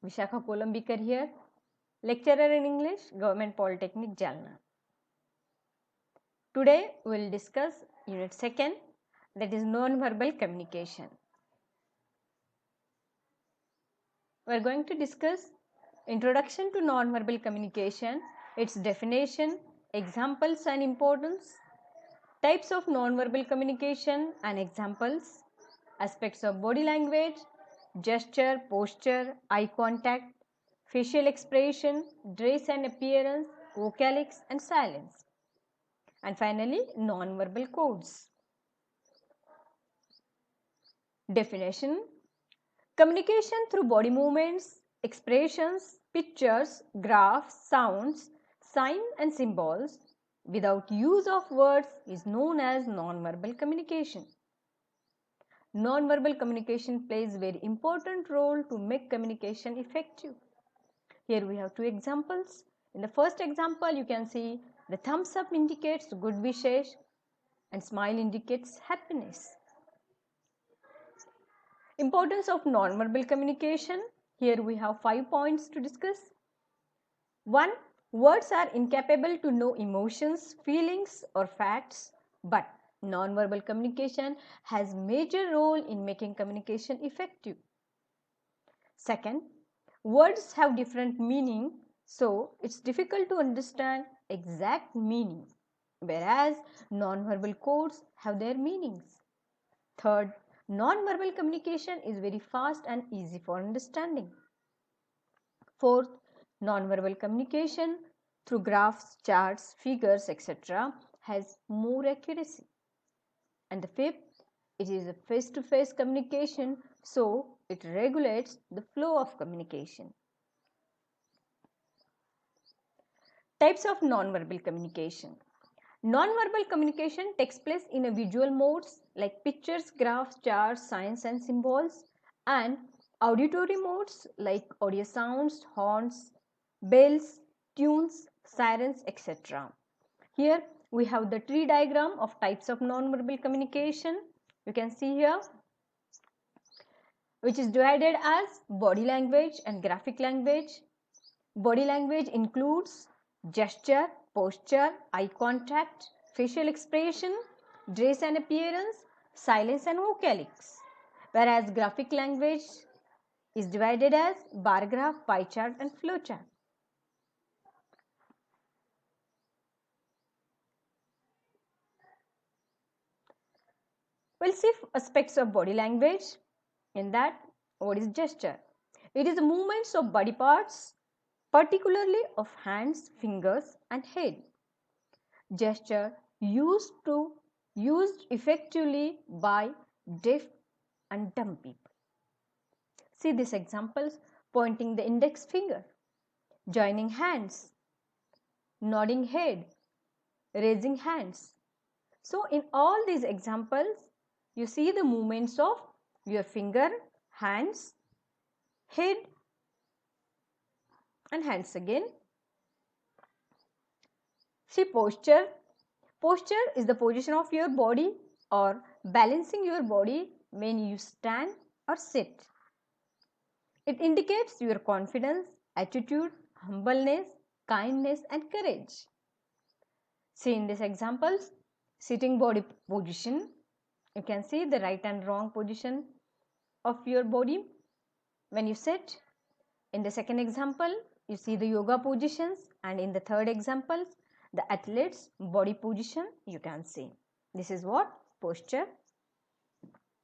Vishakha Kolambikar here, lecturer in English, Government Polytechnic, Jalna. Today we will discuss Unit 2nd, that is non-verbal communication. We are going to discuss Introduction to Non-Verbal Communication, its definition, examples and importance, types of non-verbal communication and examples, aspects of body language, gesture, posture, eye contact, facial expression, dress and appearance, vocalics and silence, and finally non-verbal codes. Definition: communication through body movements, expressions, pictures, graphs, sounds, signs and symbols without use of words is known as non-verbal communication. Non-verbal communication plays a very important role to make communication effective. Here we have two examples. In the first example, you can see the thumbs up indicates good wishes and smile indicates happiness. Importance of non-verbal communication. Here we have 5 points to discuss. 1. Words are incapable to know emotions, feelings or facts, but non-verbal communication has major role in making communication effective. Second, words have different meaning, so it's difficult to understand exact meaning, whereas non-verbal codes have their meanings. Third, non-verbal communication is very fast and easy for understanding. Fourth, non-verbal communication through graphs, charts, figures, etc. has more accuracy. And the fifth, it is a face-to-face communication, so it regulates the flow of communication. Types of non-verbal communication. Non-verbal communication takes place in a visual modes like pictures, graphs, charts, signs and symbols, and auditory modes like audio sounds, horns, bells, tunes, sirens, etc. Here we have the tree diagram of types of non-verbal communication. You can see here, which is divided as body language and graphic language. Body language includes gesture, posture, eye contact, facial expression, dress and appearance, silence and vocalics. Whereas graphic language is divided as bar graph, pie chart and flow chart. We'll see aspects of body language. In that, what is gesture? It is the movements of body parts, particularly of hands, fingers and head. Gesture used effectively by deaf and dumb people. See these examples: pointing the index finger, joining hands, nodding head, raising hands. So in all these examples, you see the movements of your finger, hands, head and hands again. See posture. Posture is the position of your body or balancing your body when you stand or sit. It indicates your confidence, attitude, humbleness, kindness and courage. See in these examples, sitting body position. You can see the right and wrong position of your body when you sit. In the second example, you see the yoga positions, and in the third example, the athlete's body position you can see. This is what? Posture.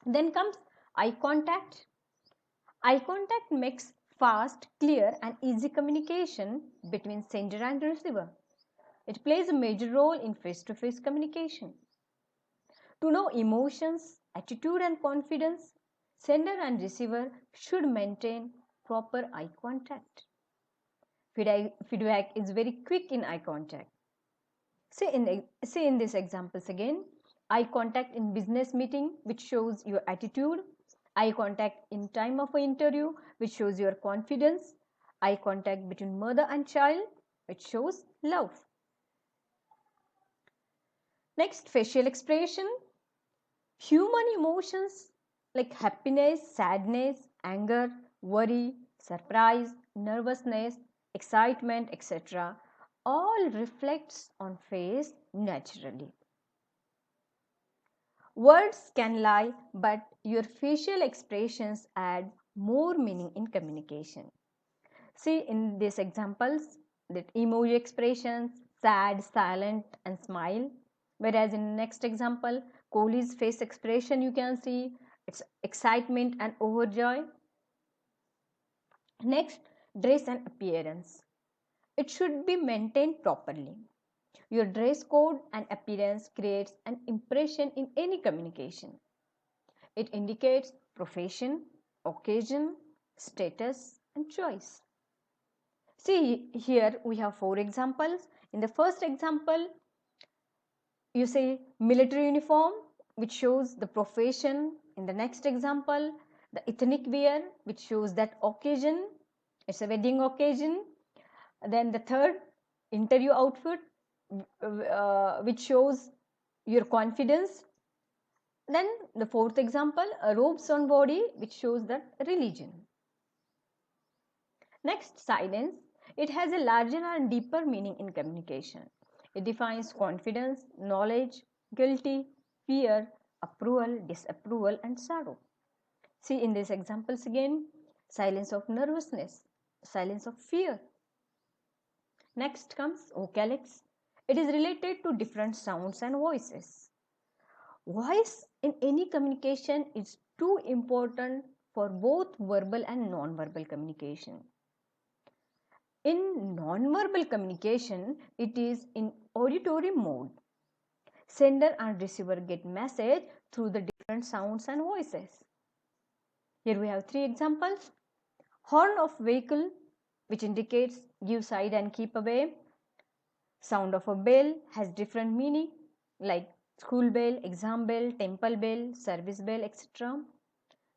Then comes eye contact. Eye contact makes fast, clear and easy communication between sender and receiver. It plays a major role in face-to-face communication. To know emotions, attitude and confidence, sender and receiver should maintain proper eye contact. Feedback is very quick in eye contact. See in these examples again, eye contact in business meeting which shows your attitude, eye contact in time of an interview which shows your confidence, eye contact between mother and child which shows love. Next, facial expression. Human emotions like happiness, sadness, anger, worry, surprise, nervousness, excitement, etc. all reflects on face naturally. Words can lie, but your facial expressions add more meaning in communication. See in these examples that emoji expressions, sad, silent and smile. Whereas in next example, Kohli's face expression you can see it's excitement and overjoy. Next, dress and appearance. It should be maintained properly. Your dress code and appearance creates an impression in any communication. It indicates profession, occasion, status and choice. See here we have 4 examples. In the first example, you say military uniform which shows the profession. In the next example, the ethnic wear which shows that occasion, it's a wedding occasion. Then the third, interview outfit which shows your confidence. Then the fourth example, robes on body which shows that religion. Next, silence. It has a larger and deeper meaning in communication. It defines confidence, knowledge, guilty, fear, approval, disapproval and sorrow. See in these examples again, silence of nervousness, silence of fear. Next comes vocalics. It is related to different sounds and voices. Voice in any communication is too important for both verbal and non-verbal communication. In non-verbal communication, it is in auditory mode. Sender and receiver get message through the different sounds and voices. Here we have 3 examples. Horn of vehicle which indicates give side and keep away. Sound of a bell has different meaning like school bell, exam bell, temple bell, service bell, etc.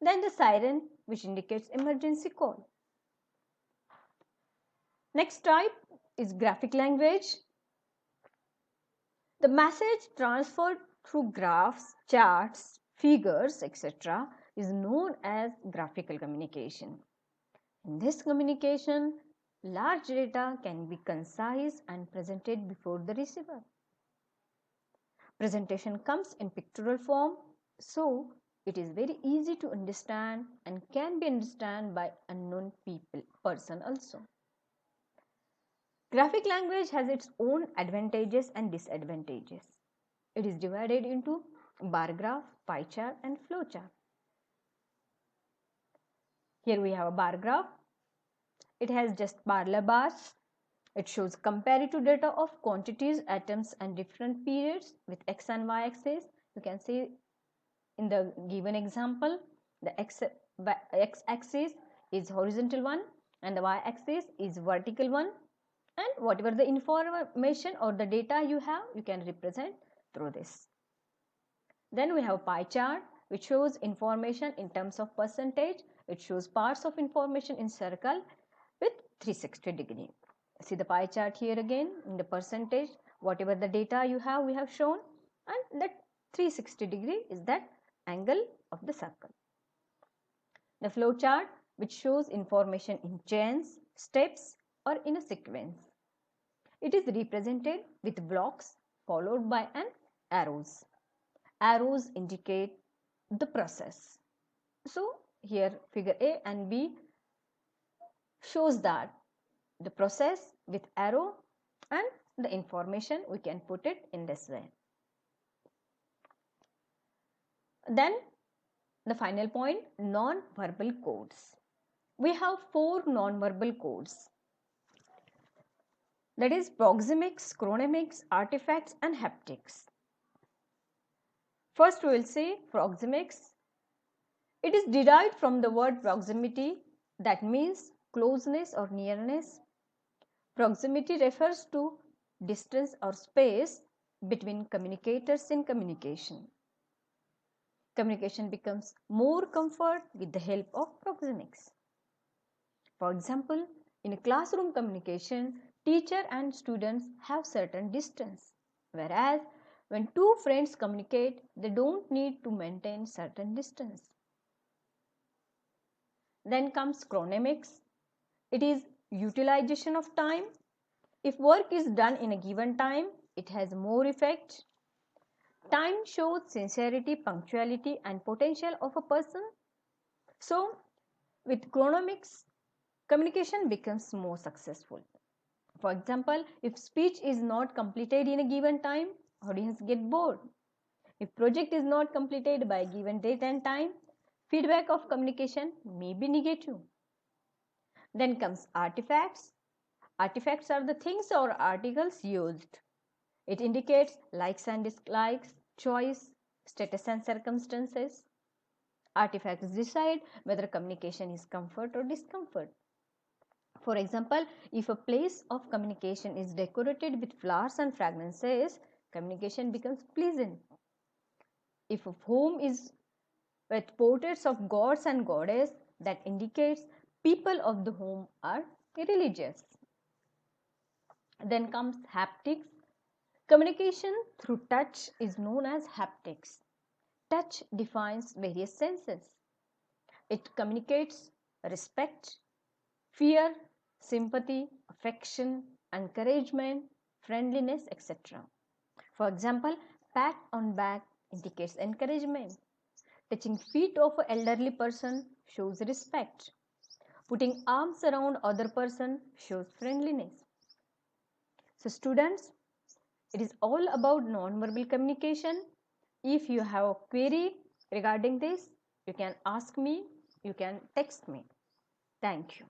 Then the siren which indicates emergency call. Next type is graphic language. The message transferred through graphs, charts, figures, etc. is known as graphical communication. In this communication, large data can be concise and presented before the receiver. Presentation comes in pictorial form, so it is very easy to understand and can be understood by unknown person also. Graphic language has its own advantages and disadvantages. It is divided into bar graph, pie chart and flow chart. Here we have a bar graph. It has just parallel bars. It shows comparative data of quantities, atoms and different periods with x and y axis. You can see in the given example, the x axis is horizontal one and the y axis is vertical one. And whatever the information or the data you have, you can represent through this. Then we have pie chart which shows information in terms of percentage. It shows parts of information in circle with 360 degree. See the pie chart here again in the percentage, whatever the data you have, we have shown, and that 360 degree is that angle of the circle. The flow chart which shows information in chains, steps or in a sequence. It is represented with blocks followed by an arrows. Arrows indicate the process. So here figure A and B shows that the process with arrow and the information we can put it in this way. Then the final point, non-verbal codes. We have 4 non-verbal codes. That is proxemics, chronemics, artifacts and haptics. First we will say proxemics. It is derived from the word proximity, that means closeness or nearness. Proximity refers to distance or space between communicators in communication. Communication becomes more comfort with the help of proxemics. For example, in a classroom communication, teacher and students have certain distance, whereas when 2 friends communicate, they don't need to maintain certain distance. Then comes chronemics. It is utilization of time. If work is done in a given time, it has more effect. Time shows sincerity, punctuality, and potential of a person. So, with chronomics, communication becomes more successful. For example, if speech is not completed in a given time, audience get bored. If project is not completed by a given date and time, feedback of communication may be negative. Then comes artifacts. Artifacts are the things or articles used. It indicates likes and dislikes, choice, status and circumstances. Artifacts decide whether communication is comfort or discomfort. For example, if a place of communication is decorated with flowers and fragrances, communication becomes pleasant. If a home is with portraits of gods and goddesses, that indicates people of the home are religious. Then comes haptics. Communication through touch is known as haptics. Touch defines various senses. It communicates respect, fear, sympathy, affection, encouragement, friendliness, etc. For example, pat on back indicates encouragement. Touching feet of an elderly person shows respect. Putting arms around other person shows friendliness. So students, it is all about non-verbal communication. If you have a query regarding this, you can ask me, you can text me. Thank you.